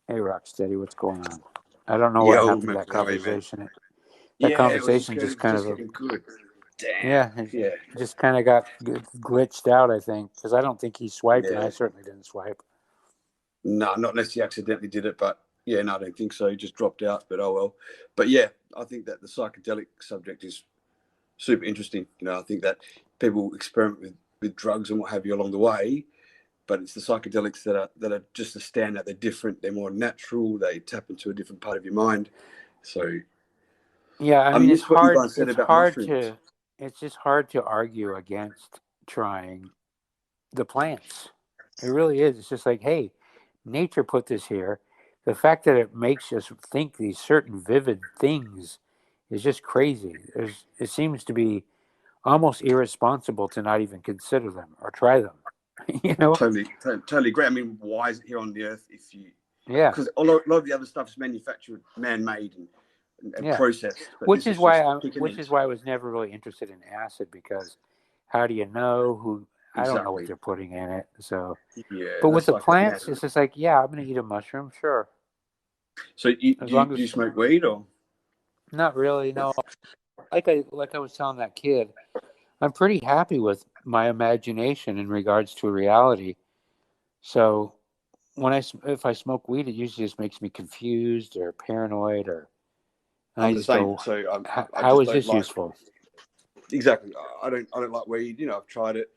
Hey, Rocstedi, what's going on? I don't know what Yo, happened to man, that how are you, man? conversation. That Yeah, conversation just it was kind just of, getting good. Damn. yeah, it Yeah, just kind of got glitched out, I think, because I don't think he swiped, and I yeah. certainly didn't swipe. No, not unless he accidentally did it, but yeah, no, I don't think so. He just dropped out, but oh well. But yeah, I think that the psychedelic subject is super interesting. I think that people experiment with drugs and what have you along the way, but it's the psychedelics that are just a standout. They're different. They're more natural. They tap into a different part of your mind. So Yeah, I I mean, miss what you guys said about mushrooms. it's just hard to argue against trying the plants. It really is. It's just like, hey, nature put this here. The fact that it makes us think these certain vivid things is just crazy. It seems to be almost irresponsible to not even consider them or try them. you know? Totally agree. I mean, why is it here on the earth if you? Yeah, Because a lot of the other stuff is manufactured, man-made, and yeah. processed. But this is just picking Which it. is why I was never really interested in acid because how do you know who? I don't know what Exactly. they're putting in it. So, Yeah, but with that's the like that plants, man. it's just like, yeah, I'm gonna eat a mushroom, sure, So you, as do you long do you as smoke weed or? not really. No, like I was telling that kid, I'm pretty happy with my imagination in regards to reality. So if I smoke weed, it usually just makes me confused or paranoid, or and I I'm the just same. go, So I how just is don't this like. useful? Exactly. I don't like weed. I've tried it.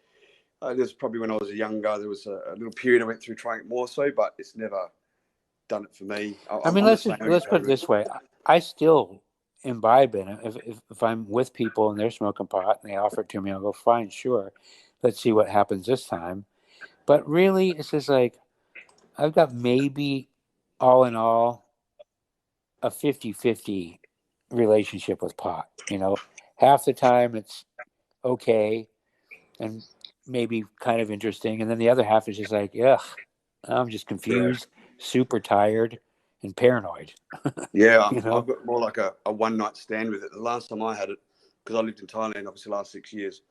There's probably when I was younger, there was a little period I went through trying it more so, but it's never done it for me. I mean, I'm the same. I only let's put go it with. this way: I still imbibe in it. If I'm with people and they're smoking pot and they offer it to me, I'll go, fine, sure, let's see what happens this time. But really, it's just like I've got maybe all in all a 50-50 relationship with pot. Half the time it's okay and maybe kind of interesting, and then the other half is just like, ugh, I'm just Yeah. confused, super tired, and paranoid. Yeah, you I've know? got more like a one night stand with it. The last time I had it, because I lived in Thailand, obviously, the last 6 years,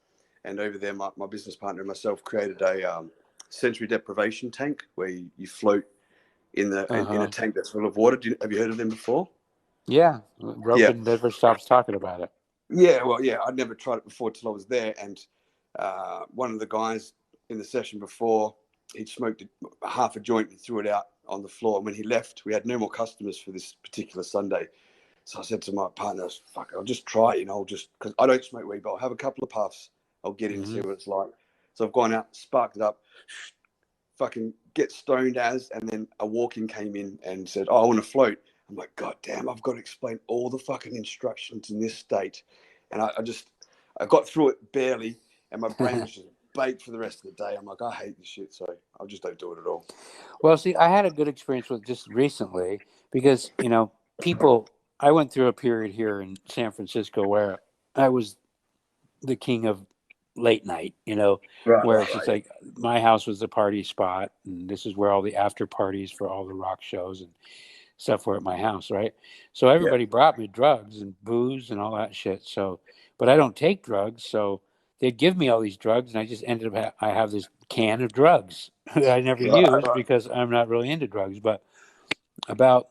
and over there, my business partner and myself created a sensory deprivation tank where you float in a Uh-huh. tank that's full of water. Have you heard of them before? Yeah, Yeah, Rogan never stops talking about it. yeah. Well, yeah, I'd never tried it before till I was there, and one of the guys in the session before, he'd smoked half a joint and threw it out on the floor. And when he left, we had no more customers for this particular Sunday. So I said to my partner, fuck, I'll just try it, I'll just, because I don't smoke weed, but I'll have a couple of puffs. I'll get in and see Hmm. what it's like. So I've gone out, sparked it up, fucking get stoned and then a walk-in came in and said, oh, I want to float. I'm like, God damn, I've got to explain all the fucking instructions in this state. And I got through it barely, and my brain was just baked for the rest of the day. I'm like, I hate this shit, so I just don't do it at all. Well, see, I had a good experience with just recently because, people, I went through a period here in San Francisco where I was the king of late night, Right, where right, it's just right. like my house was the party spot, and this is where all the after parties for all the rock shows and stuff were at my house, right? So Yeah. everybody brought me drugs and booze and all that shit. So, but I don't take drugs, so they'd give me all these drugs, and I just ended up I have this can of drugs that I never Right, used right. because I'm not really into drugs. But about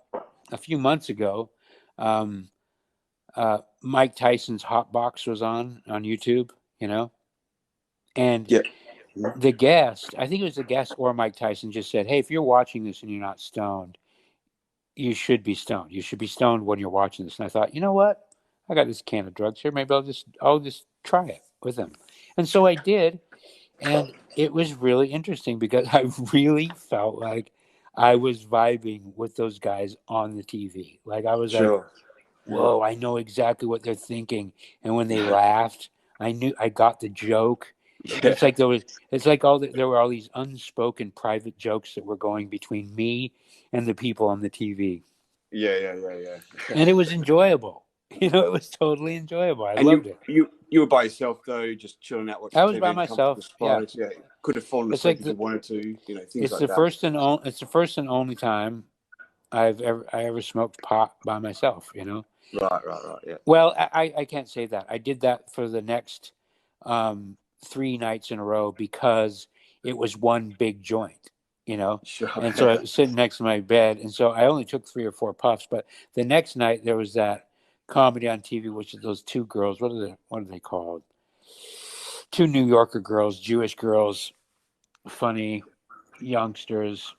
a few months ago, um, Mike Tyson's Hot Box was on YouTube, and Yeah. the guest, I think it was the guest or Mike Tyson, just said, "Hey, if you're watching this and you're not stoned, you should be stoned. You should be stoned when you're watching this." And I thought, you know what? I got this can of drugs here. Maybe I'll just try it with him. And so I did, and it was really interesting because I really felt like I was vibing with those guys on the TV. Like I was like, Sure. whoa, I know exactly what they're thinking. And when they laughed, I got the joke. And Yeah. it's like there were all these unspoken private jokes that were going between me and the people on the TV. Yeah, yeah, yeah, yeah. And it was enjoyable. It was totally enjoyable. I And loved it. you were by yourself though, just chilling out, I watching was by TV in a comfortable myself. Yeah. spot. Yeah, could have fallen It's asleep like if you the wanted to. Things it's like the that. first and only time I ever smoked pot by myself. Right, right, right. Yeah. Well, I can't say that. I did that for the next 3 nights in a row because it was one big joint. you know. Sure. And so I was sitting next to my bed, and so I only took 3 or 4 puffs. But the next night there was that comedy on TV, which is those two girls. What are they called? Two New Yorker girls, Jewish girls, funny youngsters,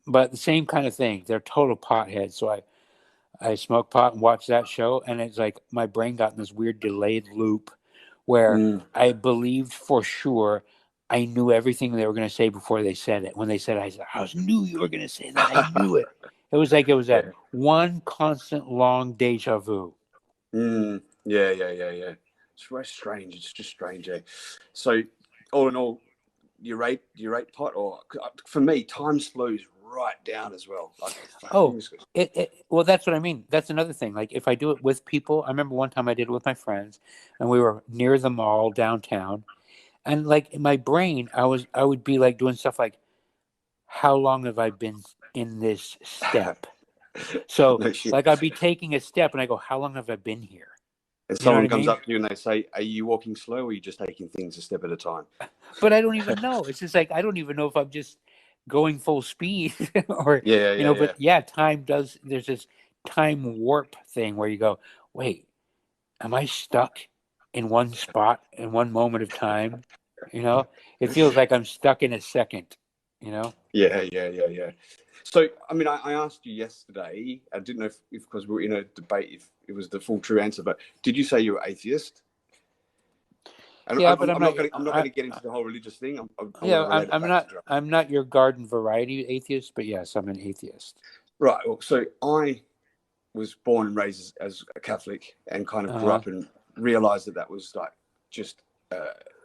but the same kind of thing. They're total potheads. So I smoked pot and watched that show, and it's like my brain got in this weird delayed loop where I believed for sure I knew everything they were going to say before they said it. When they said it, I said, I knew you were going to say that. I knew it. It was like it was a one constant long deja vu. Yeah. It's very strange. It's just strange. Yeah. So, all in all, you rate pot, or for me, time slows right down as well. Like, well, that's what I mean. That's another thing. Like if I do it with people, I remember one time I did it with my friends, and we were near the mall downtown, and like in my brain, I would be like doing stuff like, how long have I been in this step? So no shit. like I'd be taking a step, and I go, how long have I been here? And You know what someone I comes mean? up to you and they say, "Are you walking slow, or are you just taking things a step at a time?" But I don't even know. It's just like I don't even know if I'm just going full speed or Yeah. But yeah, time does. There's this time warp thing where you go, wait, am I stuck in one spot in one moment of time? It feels like I'm stuck in a second. Yeah. So, I mean, I asked you yesterday. I didn't know if because we were in a debate, if it was the full true answer. But did you say you're atheist? And Yeah, but I'm not going. I'm not going to get into the whole religious thing. I want to relate it back to drugs. I'm not your garden variety atheist, but yes, I'm an atheist. Right. Well, so I was born and raised as a Catholic, and kind of grew up and realized that was like just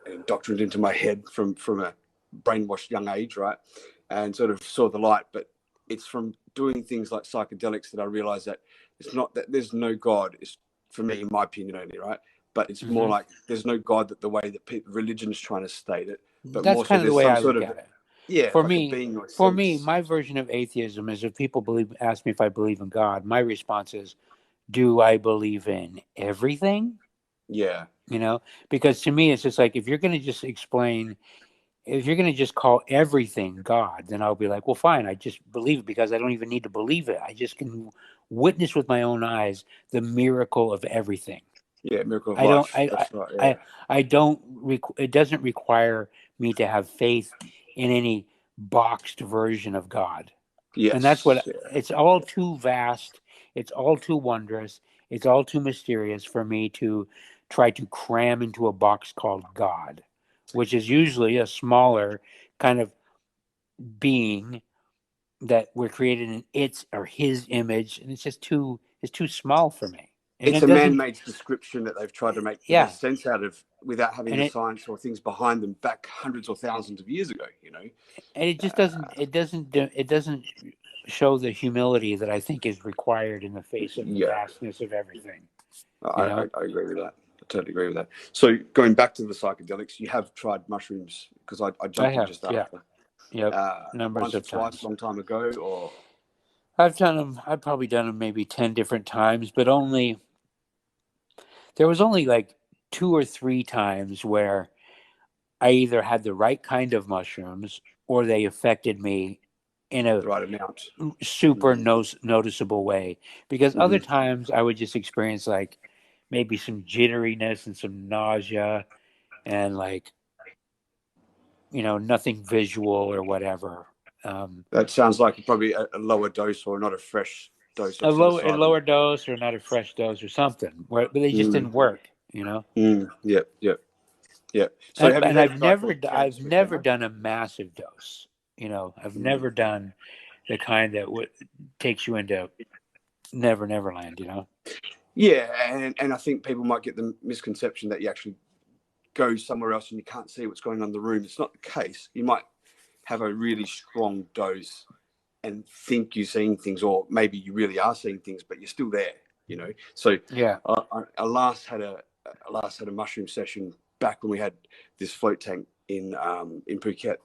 indoctrinated into my head from a brainwashed young age, right? And sort of saw the light. But it's from doing things like psychedelics that I realized that it's not that there's no God. It's, for me, in my opinion only, right? But it's more like there's no God that the way that religion is trying to state it, but That's more so kind of the there's way some I sort look of at it. like a being or For me, sense. my version of atheism is if people ask me if I believe in God, my response is, do I believe in everything? Yeah. Because to me, it's just like if you're going to just explain, if you're going to just call everything God, then I'll be like, well, fine, I just believe it because I don't even need to believe it. I just can witness with my own eyes the miracle of everything. Yeah, miracle of I don't. life. That's right. Yeah. I don't. It doesn't require me to have faith in any boxed version of God. And that's Yes. what it's all too vast. It's all too wondrous. It's all too mysterious for me to try to cram into a box called God, which is usually a smaller kind of being that we're created in its or his image, and it's too small for me. And It's it a doesn't. man-made description that they've tried to make the Yeah, best sense out of without having and the it science or things behind them back hundreds or thousands of years ago. and it just doesn't. It doesn't show the humility that I think is required in the face of the Yeah, vastness of everything. I agree with that. I totally agree with that. So going back to the psychedelics, you have tried mushrooms because I I jumped in have, just yeah, after. yep, numbers Once or of twice, times. long time ago, or I've done them. I've probably done them maybe 10 different times, but there was only like 2 or 3 times where I either had the right kind of mushrooms or they affected me in a the right amount. super noticeable way. Because other times I would just experience like maybe some jitteriness and some nausea and like nothing visual or whatever. That sounds like probably a lower dose or not a fresh dose of A some lower psilocybin. dose or not a fresh dose or something, but they just didn't work. Yep. So have you And heard of a guy called I've Terence never McKenna? done a massive dose. I've never done the kind that takes you into Neverland. Yeah, and I think people might get the misconception that you actually go somewhere else and you can't see what's going on in the room. It's not the case. You might have a really strong dose and think you're seeing things, or maybe you really are seeing things, but you're still there. So Yeah. I last had a mushroom session back when we had this float tank in Phuket,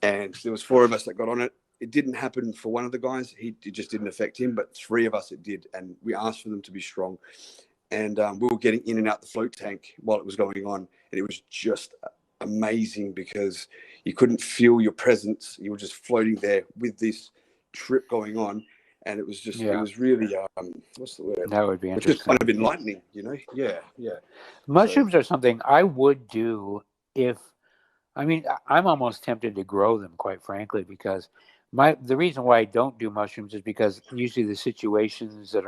and there was 4 of us that got on it. It didn't happen for one of the guys. It just didn't affect him, but 3 of us it did, and we asked for them to be strong. And we were getting in and out the float tank while it was going on, and it was just amazing because You couldn't feel your presence. You were just floating there with this trip going on, and it was just it Yeah, was really what's the word? It that would be was just kind interesting. of enlightening, you know? Yeah, yeah. So Mushrooms are something I would do if, I mean, I'm almost tempted to grow them, quite frankly, because the reason why I don't do mushrooms is because usually the situations that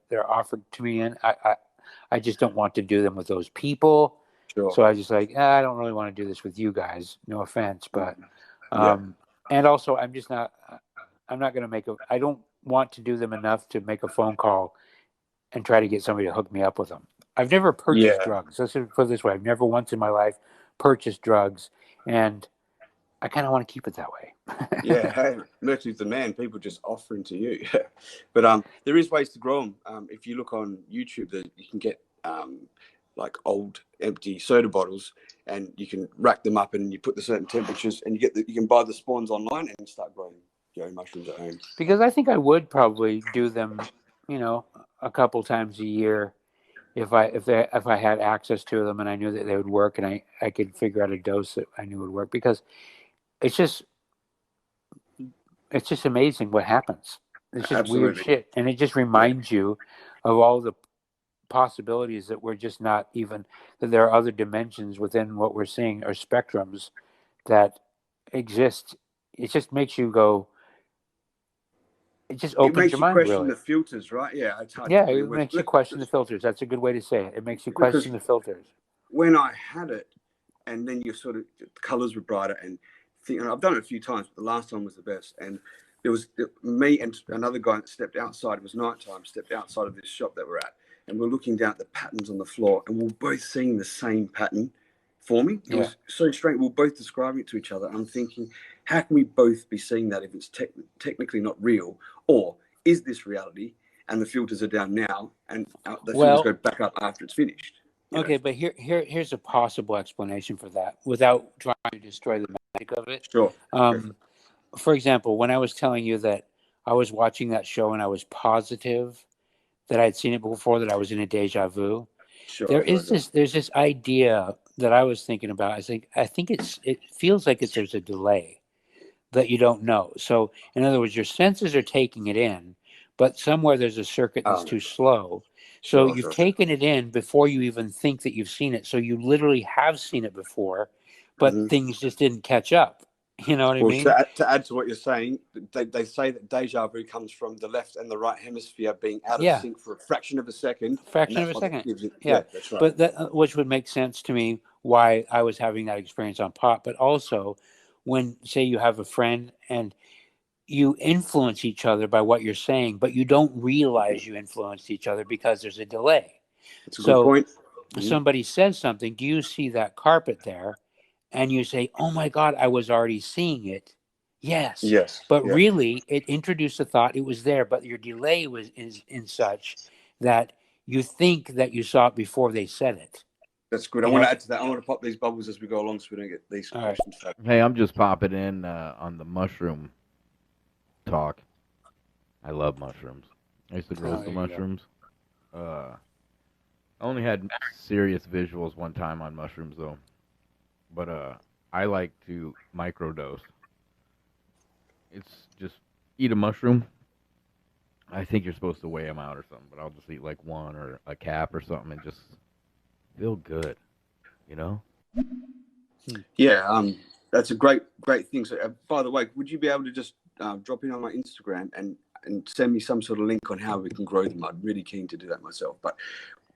they're offered to me in, I just don't want to do them with those people. sure. So I just like, I don't really want to do this with you guys. No offense, but Yeah, and also I'm just not. I'm not going to I don't want to do them enough to make a phone call and try to get somebody to hook me up with them. I've never purchased yeah, drugs. Let's just put it this way: I've never once in my life purchased drugs, and I kind of want to keep it that yeah. way. Hey, Mercury's the man. People just offering to you. But there is ways to grow them. If you look on YouTube, that you can get like old empty soda bottles, and you can rack them up, and you put the certain temperatures, and you can buy the spawns online and start growing your own mushrooms at home. Because I think I would probably do them, a couple times a year if I had access to them and I knew that they would work and I could figure out a dose that I knew would work because it's just it's just amazing what happens. It's just weird Absolutely. shit, and it just Yeah. reminds you of all the possibilities that we're just not even that there are other dimensions within what we're seeing or spectrums that exist. It just makes you go. It just It opens makes your you mind, question really. the filters, right? Yeah, it's hard to Yeah, put in it words. makes you question the filters. That's a good way to say it. It makes you Because question the filters. when I had it, and then you sort of the colors were brighter, and I've done it a few times, but the last time was the best. And there was me and another guy that stepped outside. It was nighttime. Stepped outside of this shop that we're at, and we're looking down at the patterns on the floor, and we're both seeing the same pattern forming. It Yeah. was so strange. We're both describing it to each other. I'm thinking, how can we both be seeing that if it's technically not real, or is this reality? And the filters are down now, and the filters go Well, back up after it's finished. You know, okay, but here's a possible explanation for that without trying to destroy the magic of it. sure, go for Um, for example, when I was telling you that I was watching that show and I was positive that I'd seen it before, that I was in a deja vu. it. Sure, sure, sure. There's this idea that I was thinking about. I think it feels like there's a delay that you don't know. So in other words, your senses are taking it in, but somewhere there's a circuit that's Um, too slow. So sure, you've sure, sure. taken it in before you even think that you've seen it. So you literally have seen it before, but Hmm. things just didn't catch up. You know what I Well, mean? to add to what you're saying, they say that deja vu comes from the left and the right hemisphere being out of Yeah, sync for a fraction of a second, and fraction of that's a what second. gives it. Yeah, Yeah, that's right. but that which would make sense to me why I was having that experience on pot. But also, when say you have a friend and you influence each other by what you're saying, but you don't realize you influenced each other because there's a delay. That's a good So point. Hmm. somebody says something, do you see that carpet there? And you say, oh my God, I was already seeing it. Yes. Yes, But yeah, really, it introduced a thought, it was there, but your delay is in such that you think that you saw it before they said it. that's good. I You want know? to add to that. I want to pop these bubbles as we go along, so we don't get these All right. questions. Hey, I'm just popping in on the mushroom talk. I love mushrooms. I used to grow Oh, there some you go. mushrooms. I only had serious visuals one time on mushrooms though, but I like to microdose. It's just eat a mushroom. I think you're supposed to weigh them out or something, but I'll just eat like one or a cap or something and just feel good, you know? Yeah, that's a great thing. So, by the way, would you be able to just drop in on my Instagram and send me some sort of link on how we can grow them? I'm really keen to do that myself. But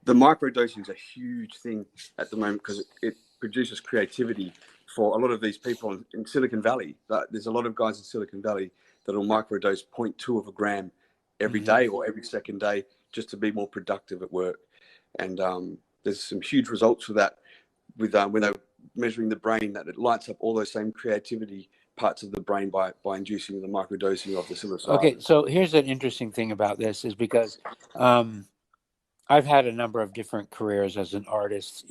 the microdosing is a huge thing at the moment because it produces creativity for a lot of these people in Silicon Valley. But there's a lot of guys in Silicon Valley that will microdose zero point 0.2 of a gram every Mm-hmm. day or every second day just to be more productive at work. And there's some huge results for that with when they're measuring the brain, that it lights up all those same creativity parts of the brain by inducing the microdosing of the Okay, psilocybin. so here's an interesting thing about this is because um, I've had a number of different careers as an artist.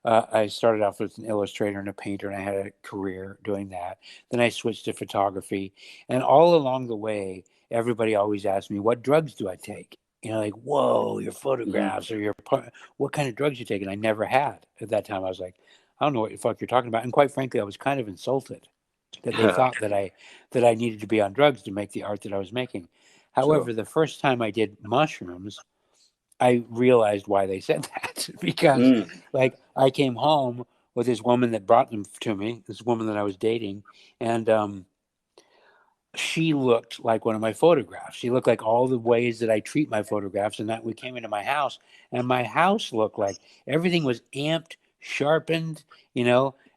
I started off as an illustrator and a painter, and I had a career doing that. Then I switched to photography, and all along the way, everybody always asked me, "What drugs do I take?" Like, "Whoa, your Mm-hmm. photographs or what kind of drugs you take?" And I never had at that time. I was like, I don't know what the fuck you're talking about. And quite frankly, I was kind of insulted that they thought that I needed to be on drugs to make the art that I was making. Sure. However, the first time I did mushrooms, I realized why they said that because Mm. like I came home with this woman that brought them to me, this woman that I was dating, and she looked like one of my photographs. She looked like all the ways that I treat my photographs. And that we came into my house, and my house looked like everything was amped, sharpened, and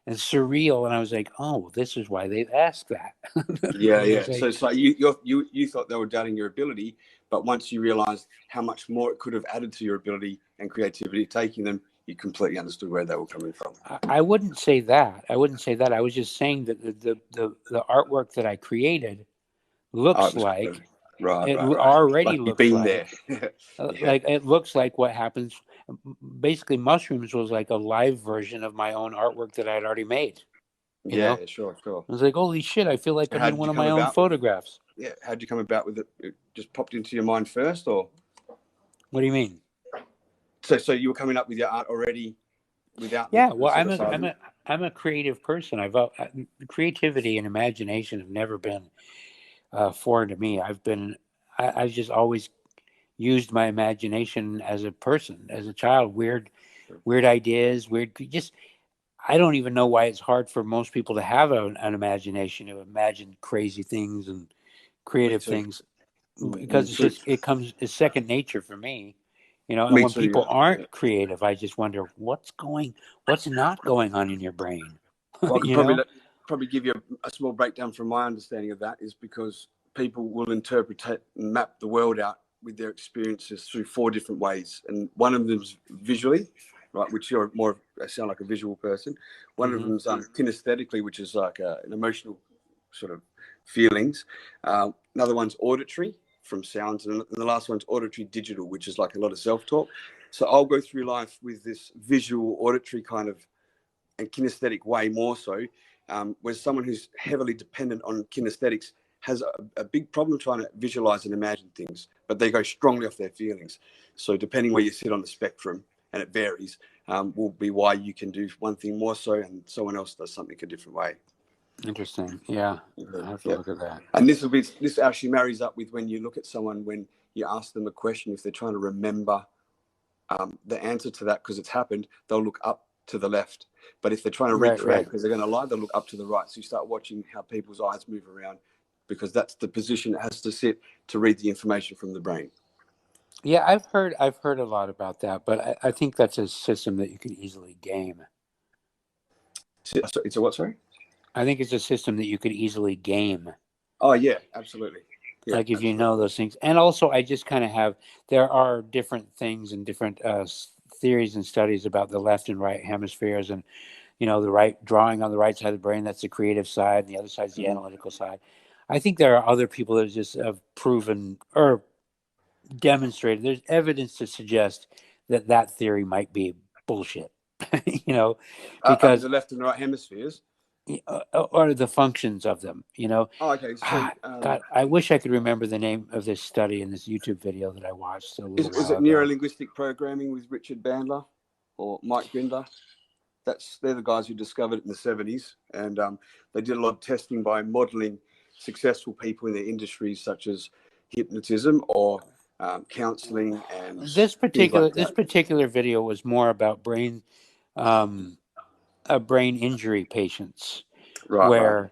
surreal. And I was like, oh, this is why they asked that. Yeah, It was yeah. So like, it's like you thought they were doubting your ability, but once you realized how much more it could have added to your ability and creativity taking them, you completely understood where they were coming from. I wouldn't say that. I wouldn't say that. I was just saying that the artwork that I created Oh, it looks was like right, it right, right. already Like you've looks been there. like Yeah, it looks like what happens. Basically, mushrooms was like a live version of my own artwork that I had already made. yeah, sure, sure. I was like, holy shit! I feel like So I'm how in did one you of come my own about with? photographs. Yeah, how did you come about with it? It just popped into your mind first, or What do you mean? so you were coming up with your art already without Yeah, the well, psilocybin? I'm a creative person. Creativity and imagination have never been foreign to me. I've just always used my imagination as a person, as a child. Weird ideas, just I don't even know why it's hard for most people to have an imagination, to imagine crazy things and Me creative too. things, Me because too. it's second nature for me, and Me when too. people Yeah. aren't creative, I just wonder what's not going on in your brain. Well, I could you know probably give you a small breakdown from my understanding of that is because people will interpret and map the world out with their experiences through four different ways, and one of them is visually, right, which you're more sound like a visual person. One of hmm them is kinesthetically, which is like an emotional sort of feelings. Another one's auditory from sounds, and the last one's auditory digital, which is like a lot of self-talk. So I'll go through life with this visual auditory kind of and kinesthetic way more so, where someone who's heavily dependent on kinesthetics has a big problem trying to visualize and imagine things, but they go strongly off their feelings. So depending where you sit on the spectrum, and it varies, will be why you can do one thing more so and someone else does something a different way. Interesting. Yeah, Mhm. I have to Yeah. look at that. And this actually marries up with when you look at someone, when you ask them a question, if they're trying to remember the answer to that because it's happened, they'll look up to the left. But if they're trying to Right, recreate right. because they're going to lie, they'll look up to the right. So you start watching how people's eyes move around because that's the position it has to sit to read the information from the brain. Yeah, I've heard a lot about that, but I think that's a system that you could easily game. So it's a what, sorry? I think it's a system that you could easily game. Oh, yeah, absolutely. Yeah, Like if you know absolutely. those things. And also, I just kind of there are different things and different theories and studies about the left and right hemispheres, and the right drawing on the right side of the brain, that's the creative side, and the other side is the Mhm. analytical side. I think there are other people that just have proven or demonstrated, there's evidence to suggest that that theory might be bullshit. you know With because the left and right hemispheres. or the functions of them. Oh, okay. So God, I wish I could remember the name of this study in this YouTube video that I watched a little is while it ago. neuro-linguistic programming with Richard Bandler or Mike Grindler? They're the guys who discovered it in the 70s, and they did a lot of testing by modeling successful people in their industries such as hypnotism or counseling and This things particular like this that. particular video was more about um, brain injury patients, Right, right. where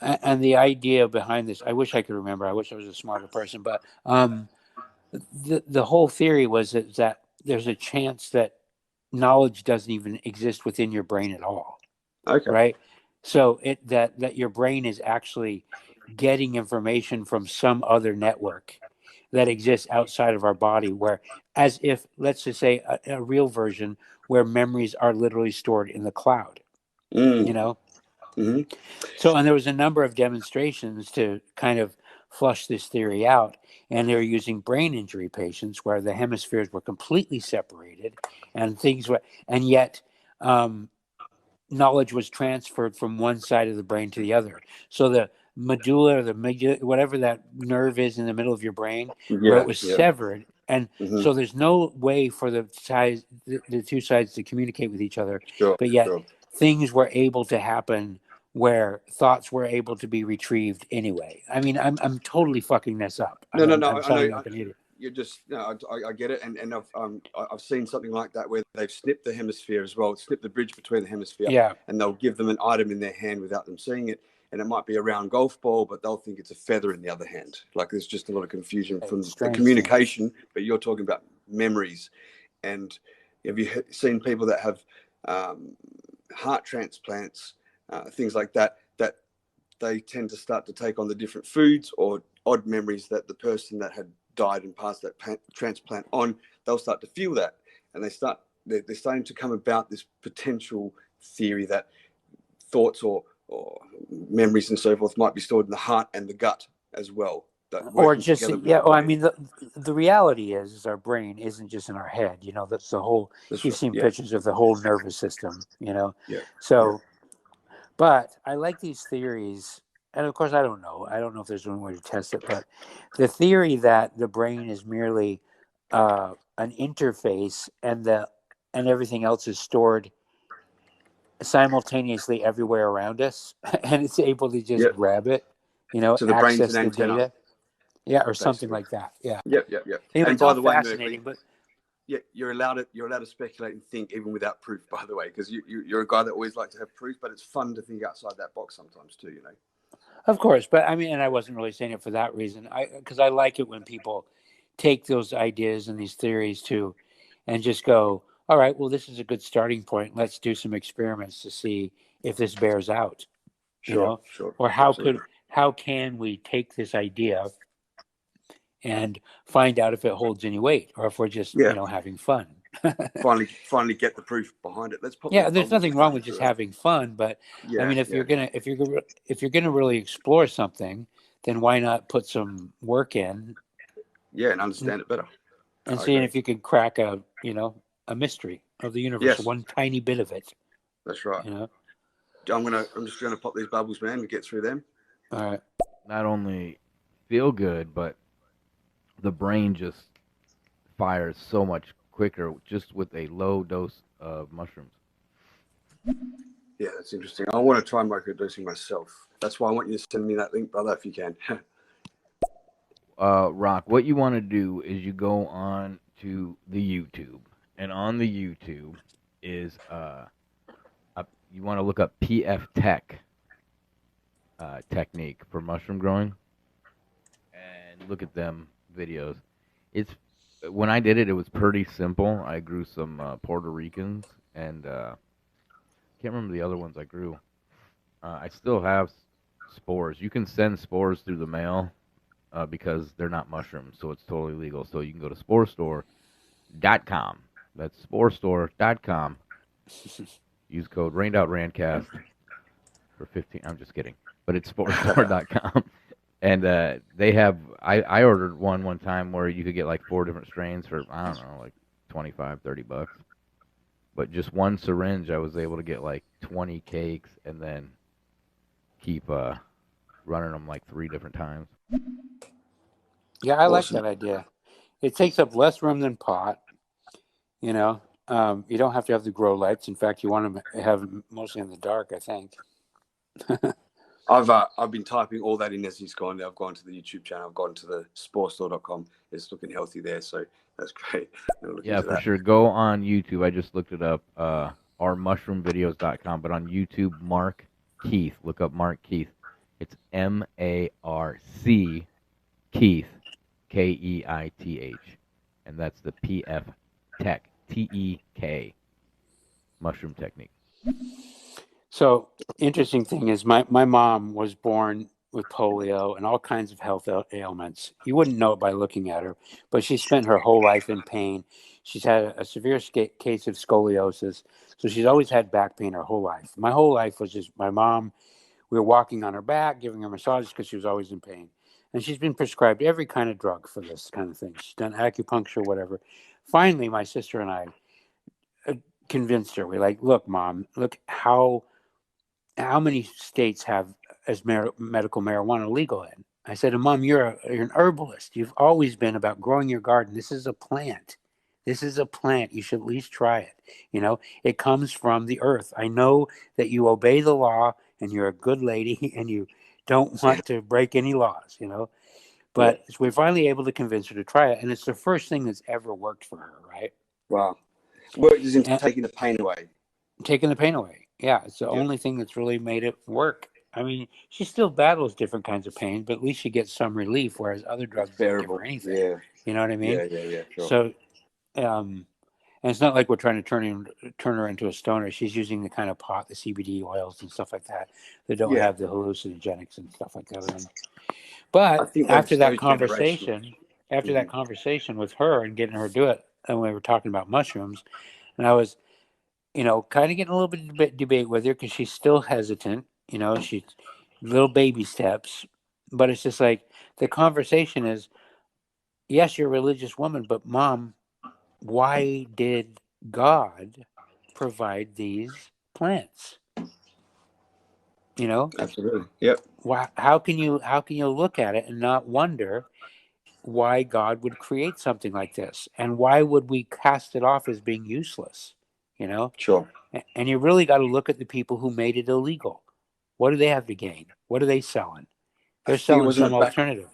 and the idea behind this, I wish I could remember. I wish I was a smarter person, but the whole theory was that there's a chance that knowledge doesn't even exist within your brain at all, Okay. right? So that your brain is actually getting information from some other network that exists outside of our body, where, as if, let's just say, a real version where memories are literally stored in the cloud, you Mm. know Hmm. so, and there was a number of demonstrations to kind of flush this theory out, and they were using brain injury patients where the hemispheres were completely separated, and and yet knowledge was transferred from one side of the brain to the other. So the medulla, or the medulla, whatever that nerve is in the middle of your brain, where it Yeah, was yeah. severed, and Hmm. so there's no way for the two sides to communicate with each other, Sure, but yet sure. things were able to happen where thoughts were able to be retrieved anyway. I mean, I'm totally fucking this up. No, no, I'm no. I know. sounding like an idiot. You're just no. I get it, and I've seen something like that where they've snipped the hemisphere as well, snipped the bridge between the hemisphere, Yeah. and they'll give them an item in their hand without them seeing it, and it might be a round golf ball, but they'll think it's a feather in the other hand. Like there's just a lot of confusion from the communication. But you're talking about memories, and have you seen people that have heart transplants, things like that, that they tend to start to take on the different foods or odd memories that the person that had died and passed that transplant on, they'll start to feel that, and they're starting to come about this potential theory that thoughts or memories and so forth might be stored in the heart and the gut as well. Or just well, I mean, the reality is our brain isn't just in our head. You know, that's the whole. You've seen pictures of the whole nervous system. You know, so. But I like these theories, and of course, I don't know if there's one way to test it. But the theory that the brain is merely an interface, and everything else is stored simultaneously everywhere around us, and it's able to just grab it. You know, so the access brain's an the antenna. data. Yeah, or something like that. Yeah. Yep. Anyway, And by the way, fascinating, Merkley, you're allowed to speculate and think even without proof. By the way, because you're a guy that always likes to have proof, but it's fun to think outside that box sometimes too. You know. Of course, but I mean, and I wasn't really saying it for that reason. Because I like it when people take those ideas and these theories too, and just go, all right, well, this is a good starting point. Let's do some experiments to see if this bears out. Sure. Or how can we take this idea and find out if it holds any weight, or if we're just having fun. finally get the proof behind it. Let's put there's nothing wrong with just having fun, but I mean, if you're gonna really explore something, then why not put some work in? Yeah, and understand it better, and seeing if you can crack a mystery of the universe, one tiny bit of it. That's right. You know, I'm just gonna pop these bubbles, man, and get through them. All right. Not only feel good, but the brain just fires so much quicker just with a low dose of mushrooms. Yeah, that's interesting. I want to try microdosing myself. That's why I want you to send me that link, brother, if you can. Rock, what you want to do is you go on to the YouTube, and on the YouTube is you want to look up PF Tech technique for mushroom growing, and look at them videos. When I did it, it was pretty simple. I grew some Puerto Ricans, and can't remember the other ones I grew. I still have spores. You can send spores through the mail because they're not mushrooms, so it's totally legal. So you can go to sporestore.com. That's sporestore.com. Use code RainedOutRandcast for 15. I'm just kidding, but it's sporestore.com. And they have. I ordered one time where you could get like 4 different strains for, I don't know, like $25-$30. But just one syringe, I was able to get like 20 cakes, and then keep running them like 3 different times. Yeah, I like that idea. It takes up less room than pot. You know, you don't have to have the grow lights. In fact, you want to have them mostly in the dark, I think. I've been typing all that in as he's gone. I've gone to the YouTube channel. I've gone to the sporestore.com. It's looking healthy there, so that's great. Yeah, for sure. Go on YouTube. I just looked it up. Or mushroomvideos.com. But on YouTube, Mark Keith. Look up Mark Keith. It's MARC Keith, KEITH, and that's the PF Tech, TEK, mushroom technique. So, interesting thing is my mom was born with polio and all kinds of health ailments. You wouldn't know it by looking at her, but she spent her whole life in pain. She's had a severe case of scoliosis, so she's always had back pain her whole life. My whole life was just my mom. We were walking on her back, giving her massages because she was always in pain. And she's been prescribed every kind of drug for this kind of thing. She's done acupuncture, whatever. Finally, my sister and I convinced her. We're like, look, Mom, look how many states have as medical marijuana legal in. I said, Mom, you're an herbalist. You've always been about growing your garden. This is a plant. This is a plant. You should at least try it. It comes from the earth. I know that you obey the law and you're a good lady and you don't want to break any laws, But we're finally able to convince her to try it. And it's the first thing that's ever worked for her, right? Wow. Work is in And taking the pain away. taking the pain away. Yeah, it's the only thing that's really made it work. I mean, she still battles different kinds of pain, but at least she gets some relief, whereas other It's drugs don't give her bearable. anything. Yeah. You know what I mean? Yeah, sure. So, and it's not like we're trying to turn her into a stoner. She's using the kind of pot, the CBD oils and stuff like that don't have the hallucinogenics and stuff like that in them. But I think after that generational. conversation with her and getting her to do it, and we were talking about mushrooms, and I was, kind of getting a little bit of debate with her because she's still hesitant. She's little baby steps, but it's just like the conversation is, yes, you're a religious woman, but Mom, why did God provide these plants? Absolutely. Yep. Why? How can you look at it and not wonder why God would create something like this, and why would we cast it off as being useless? Sure. And you really got to look at the people who made it illegal. What do they have to gain? What are they selling? They're selling some alternative.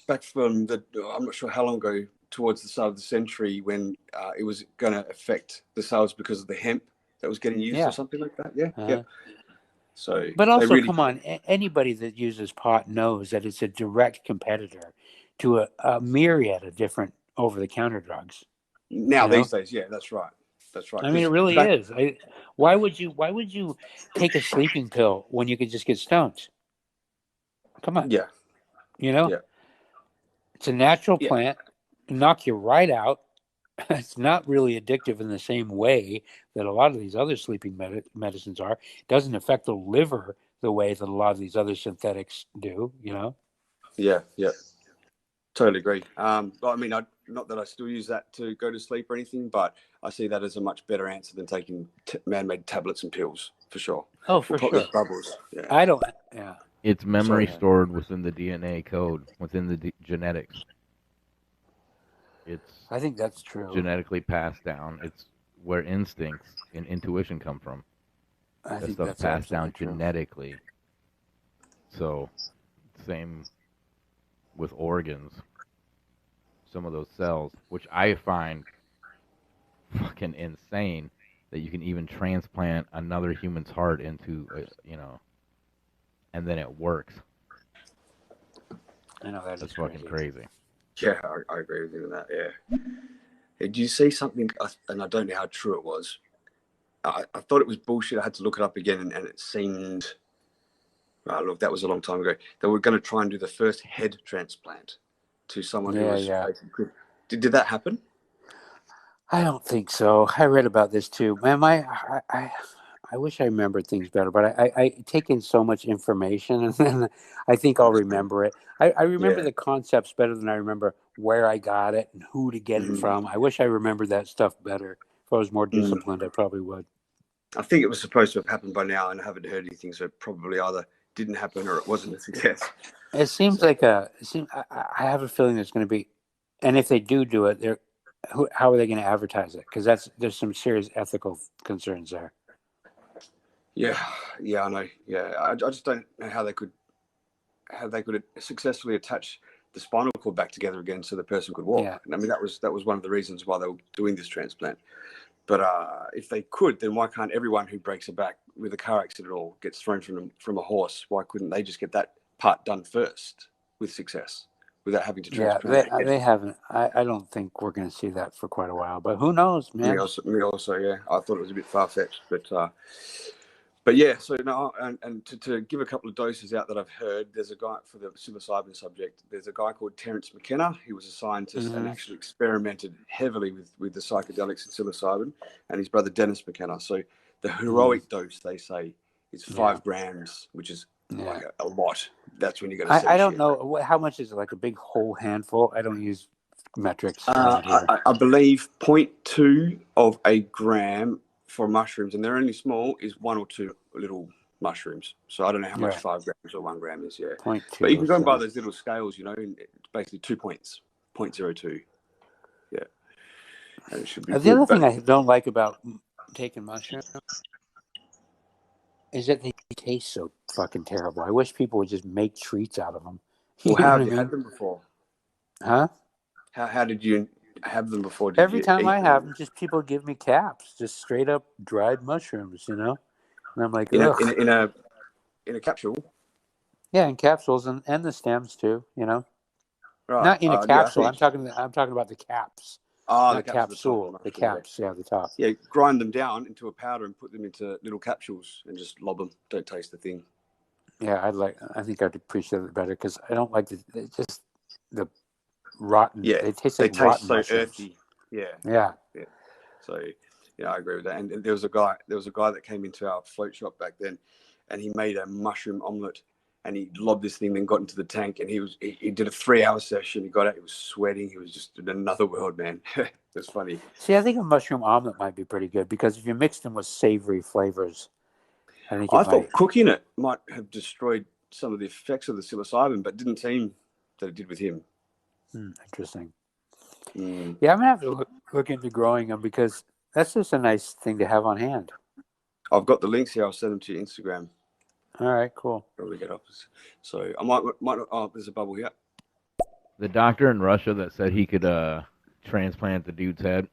Back from I'm not sure how long ago, towards the start of the century, when it was going to affect the sales because of the hemp that was getting used or something like that. Yeah. Yeah. So, but also, come on, anybody that uses pot knows that it's a direct competitor to a myriad of different over-the-counter drugs. Now these days, yeah, that's right. That's right. I mean, it really is. Why would you take a sleeping pill when you could just get stoned? Come on. Yeah. Yeah. It's a natural plant. Knock you right out. It's not really addictive in the same way that a lot of these other sleeping medicines are. It doesn't affect the liver the way that a lot of these other synthetics do, Yeah. Totally agree. I mean, not that I still use that to go to sleep or anything, but I see that as a much better answer than taking man-made tablets and pills, for sure. Oh, for sure. Those bubbles. Yeah. I don't. Yeah. It's memory stored within the DNA code, within the genetics. I think that's true. Genetically passed down. It's where instincts and intuition come from. I think stuff that's passed down true. genetically. So, same with organs. Some of those cells, which I find fucking insane, that you can even transplant another human's heart into, and then it works. I know that's fucking crazy. Yeah, I agree with you on that. Yeah. Did you see something? And I don't know how true it was. I thought it was bullshit. I had to look it up again, and it seemed. Look, that was a long time ago. They were going to try and do the first head transplant to someone who was. Yeah. Did that happen? I don't think so. I read about this too. Man, I wish I remembered things better, but I take in so much information, and then I think I'll remember it. I remember the concepts better than I remember where I got it and who to get it from. I wish I remembered that stuff better. If I was more disciplined, I probably would. I think it was supposed to have happened by now, and I haven't heard anything, so it probably either didn't happen or it wasn't a success. It seems like I have a feeling there's going to be, and if they do it, how are they going to advertise it? Because there's some serious ethical concerns there. Yeah, I know. Yeah, I just don't know how they could successfully attach the spinal cord back together again so the person could walk. Yeah. I mean, that was one of the reasons why they were doing this transplant. But if they could, then why can't everyone who breaks a back with a car accident or gets thrown from a horse, why couldn't they just get that part done first with success without having to transplant? Yeah, they haven't. I don't think we're going to see that for quite a while. But who knows, man? Me also, yeah. I thought it was a bit far-fetched, but yeah, so no, and to give a couple of doses out that I've heard, there's a guy for the psilocybin subject. There's a guy called Terence McKenna. He was a scientist and actually experimented heavily with the psychedelics and psilocybin, and his brother Dennis McKenna. So the heroic dose, they say, is 5 grams, which is like a lot. That's when you're going to. I don't know how much is it, like a big whole handful. I don't use metrics. I believe 0.2 of a gram for mushrooms, and they're only small, is 1 or 2 little mushrooms. So I don't know how much 5 grams or 1 gram is. Yeah, 0.2. But you can go and buy those little scales. And it's basically 2 points, 0.02. Yeah. and it should be The good. other thing But I don't like about taking mushrooms is that they taste so fucking terrible. I wish people would just make treats out of them. well, You know how what have I you had mean? them before? Huh? How did you have them before? Did Every you time eat I have them them, just people give me caps, just straight up dried mushrooms, you know? And I'm like, in a ugh. in a capsule? Yeah, in capsules and the stems too, you know? Right. Not in a Yeah, I capsule. think. I'm talking about the caps. Oh, the Not caps at the top of the capsule. The mushroom. caps, yeah, the top. Yeah, grind them down into a powder and put them into little capsules and just lob them. Don't taste the thing. Yeah, I think I'd appreciate it better because I don't like the rotten. Yeah, They taste they like taste rotten so mushrooms. earthy. Yeah, Yeah. yeah. So yeah, I agree with that. And there was a guy that came into our float shop back then, and he made a mushroom omelette, and he lobbed this thing, then got into the tank, and he did a 3-hour session. He got out, he was sweating, he was just in another world, man. It was funny. See, I think a mushroom omelet might be pretty good because if you mix them with savory flavors, I think I it might. thought cooking it might have destroyed some of the effects of the psilocybin, but didn't seem that it did with him. Interesting. Mm. Yeah, I'm gonna have to look into growing them because that's just a nice thing to have on hand. I've got the links here. I'll send them to your Instagram. All right, cool. Where we get up. So I might not. Oh, there's a bubble here. The doctor in Russia that said he could transplant the dude's head,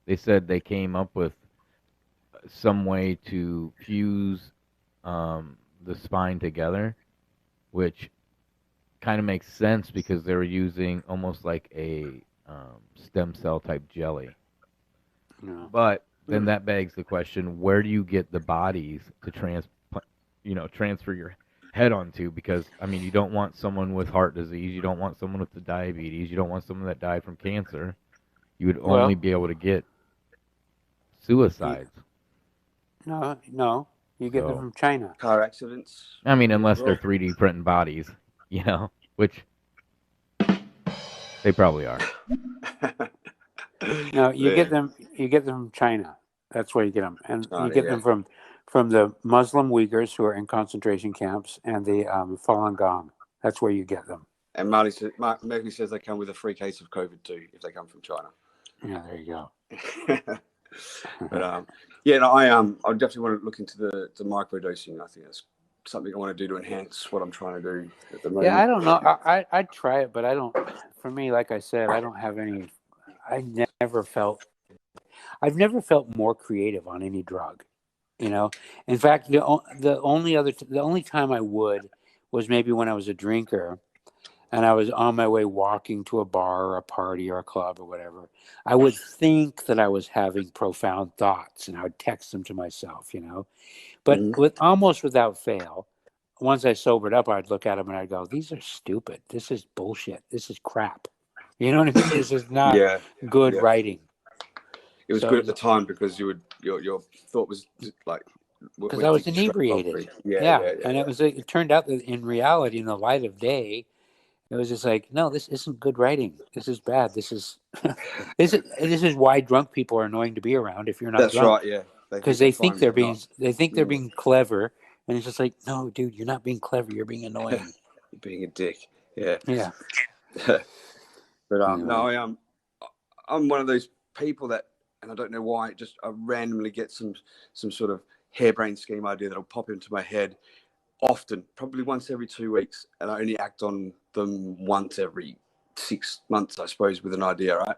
they said they came up with some way to fuse the spine together, which kind of makes sense because they were using almost like a stem cell type jelly. No. But then that begs the question: where do you get the bodies to transfer your head onto? Because I mean, you don't want someone with heart disease, you don't want someone with the diabetes, you don't want someone that died from cancer. You would only Well, be able to get suicides. no, you get them So, from China. Car accidents. I mean, As unless they're well. 3D printing bodies, which they probably are. No, you get Yeah. them. You get them from China. That's where you get them, and you China, get yeah. them from the Muslim Uyghurs who are in concentration camps and the Falun Gong. That's where you get them. And Merkley says they come with a free case of COVID too if they come from China. Yeah, there you go. But yeah, no, I definitely want to look into the microdosing. I think that's something I want to do to enhance what I'm trying to do at the moment. Yeah, I don't know. I'd try it, but I don't. For me, like I said, I don't have any. I never felt. I've never felt more creative on any drug. You know, in fact, the only time I would was maybe when I was a drinker and I was on my way walking to a bar or a party or a club or whatever. I would think that I was having profound thoughts and I would text them to myself, you know. But Mhm. almost without fail, once I sobered up, I'd look at them and I'd go, "These are stupid. This is bullshit. This is crap." You know what I mean? This is not Yeah, good yeah. writing. It was So good at the time because your thought was like because went I was thinking straight inebriated. free. Yeah, Yeah, yeah, and yeah, it turned out that in reality, in the light of day, it was just like, no, this isn't good writing. This is bad. This is this is why drunk people are annoying to be around if you're not That's drunk right. Yeah, they because think they're fine, but they're not. they're Yeah. being clever, and it's just like, no, dude, you're not being clever. You're being annoying. Being a dick. Yeah. Yeah. But no, Anyway. I'm one of those people that, and I don't know why, just I randomly get some sort of harebrained scheme idea that'll pop into my head often, probably once every 2 weeks, and I only act on them once every 6 months, I suppose, with an idea, right?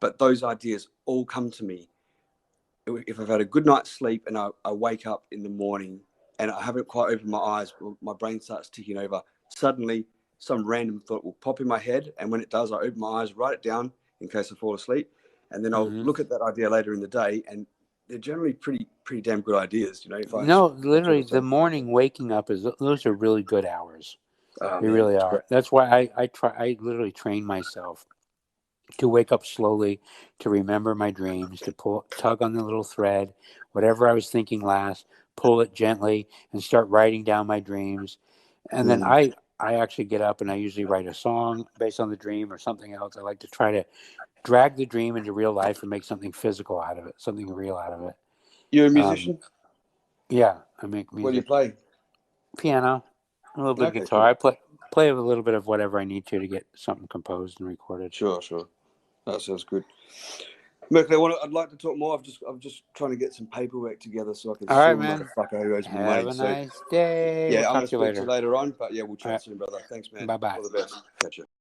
But those ideas all come to me if I've had a good night's sleep and I wake up in the morning and I haven't quite opened my eyes, my brain starts ticking over. Suddenly, some random thought will pop in my head, and when it does, I open my eyes, write it down in case I fall asleep, and then I'll Mm-hmm. look at that idea later in the day, and they're generally pretty damn good ideas, you know. If I No, sort literally, of the say, morning waking up those are really good hours. "Oh They man, really it's great." are. That's why I literally train myself to wake up slowly, to remember my dreams, to tug on the little thread, whatever I was thinking last, pull it gently and start writing down my dreams. And then Mm. I actually get up and I usually write a song based on the dream or something else. I like to try to drag the dream into real life and make something physical out of it, something real out of it. You're a musician? Yeah, I make What do you music, play? piano, a little bit of Okay, guitar. cool. I play a little bit of whatever I need to get something composed and recorded. Sure. That sounds good. Merkley, I'd like to talk more. I'm just trying to get some paperwork together so I can All right, sue a man. motherfucker who owes me Have money. a So nice day. yeah, We'll I'm talk gonna to you speak to later. you later on. But yeah, we'll All chat right. soon, brother. Thanks, man. Bye-bye. All the best. Catch you.